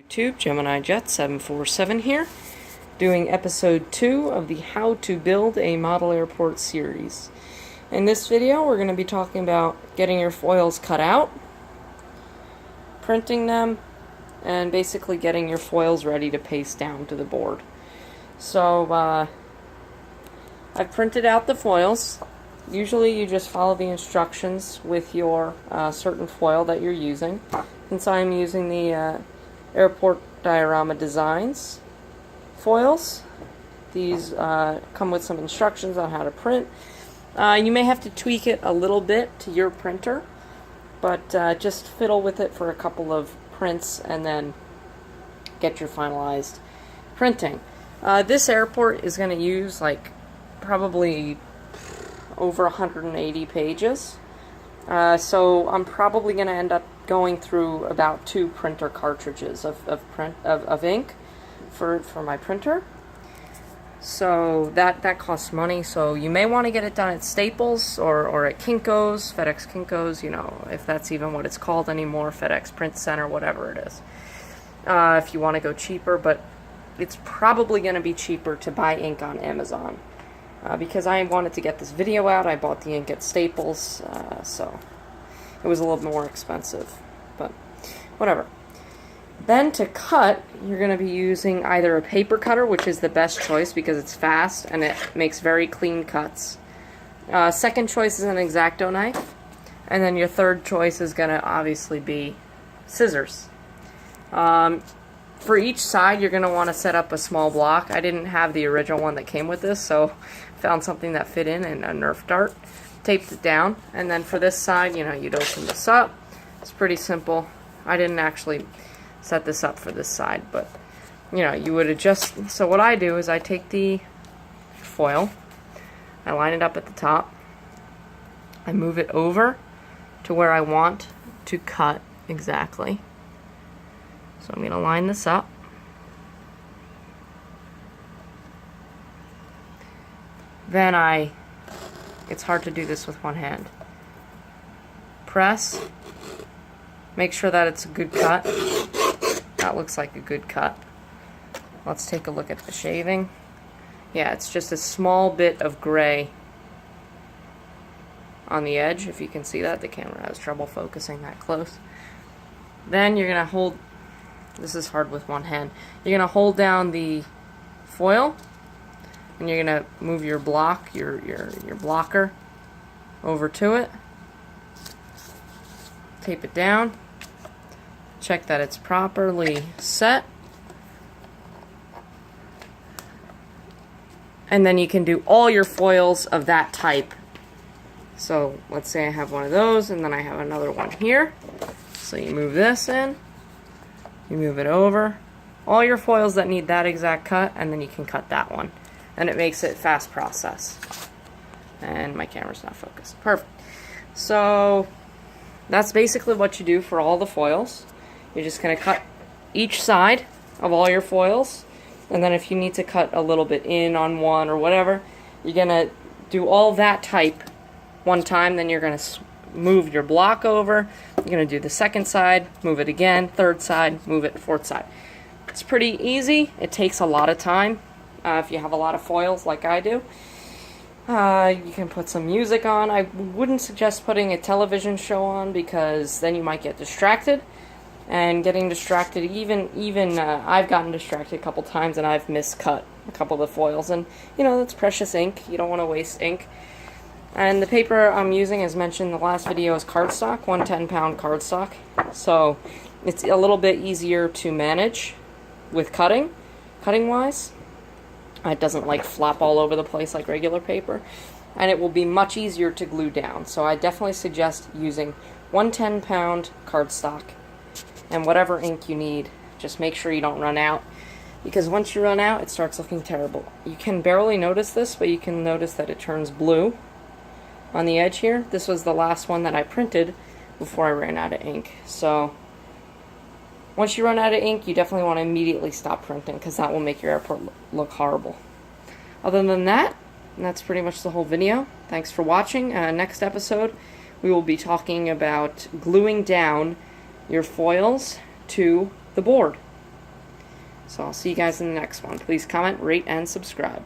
YouTube, Gemini Jet 747 here, doing episode 2 of the How to Build a Model Airport series. In this video, we're going to be talking about getting your foils cut out, printing them, and basically getting your foils ready to paste down to the board. So, I've printed out the foils. Usually you just follow the instructions with your certain foil that you're using. Since I'm using the Airport Diorama Designs foils, these come with some instructions on how to print. You may have to tweak it a little bit to your printer, but just fiddle with it for a couple of prints and then get your finalized printing. This airport is going to use like probably over 180 pages, so I'm probably going to end up going through about 2 printer cartridges of ink for my printer. So that costs money, so you may want to get it done at Staples or at Kinko's, FedEx Kinko's, you know, if that's even what it's called anymore, FedEx Print Center, whatever it is, if you want to go cheaper. But it's probably going to be cheaper to buy ink on Amazon. Because I wanted to get this video out, I bought the ink at Staples, so it was a little more expensive, but whatever. Then to cut, you're going to be using either a paper cutter, which is the best choice because it's fast and it makes very clean cuts. Second choice is an X-Acto knife, and then your third choice is going to obviously be scissors. For each side, you're going to want to set up a small block. I didn't have the original one that came with this, so found something that fit in and a Nerf dart. Taped it down, and then for this side, you know, you'd open this up. It's pretty simple. I didn't actually set this up for this side, but, you know, you would adjust. So what I do is I take the foil, I line it up at the top, I move it over to where I want to cut exactly. So I'm going to line this up. Then it's hard to do this with one hand. Press. Make sure that it's a good cut. That looks like a good cut. Let's take a look at the shaving. Yeah, it's just a small bit of gray on the edge. If you can see that, the camera has trouble focusing that close. Then you're going to hold. This is hard with one hand. You're going to hold down the foil, and you're going to move your block, your blocker, over to it. Tape it down. Check that it's properly set. And then you can do all your foils of that type. So let's say I have one of those, and then I have another one here. So you move this in. You move it over. All your foils that need that exact cut, and then you can cut that one. And it makes it fast process. And my camera's not focused. Perfect. So that's basically what you do for all the foils. You're just going to cut each side of all your foils. And then if you need to cut a little bit in on one or whatever, you're going to do all that type one time. Then you're going to move your block over. You're going to do the second side, move it again, third side, move it, fourth side. It's pretty easy. It takes a lot of time if you have a lot of foils like I do. You can put some music on. I wouldn't suggest putting a television show on because then you might get distracted. And getting distracted, even I've gotten distracted a couple times and I've miscut a couple of the foils. And, you know, that's precious ink. You don't want to waste ink. And the paper I'm using, as mentioned in the last video, is cardstock, 110-pound cardstock. So it's a little bit easier to manage with cutting-wise. It doesn't like flop all over the place like regular paper. And it will be much easier to glue down. So I definitely suggest using 110-pound cardstock and whatever ink you need. Just make sure you don't run out, because once you run out, it starts looking terrible. You can barely notice this, but you can notice that it turns blue on the edge here. This was the last one that I printed before I ran out of ink. So once you run out of ink, you definitely want to immediately stop printing, because that will make your airport look horrible. Other than that, that's pretty much the whole video. Thanks for watching. Next episode, we will be talking about gluing down your foils to the board. So I'll see you guys in the next one. Please comment, rate, and subscribe.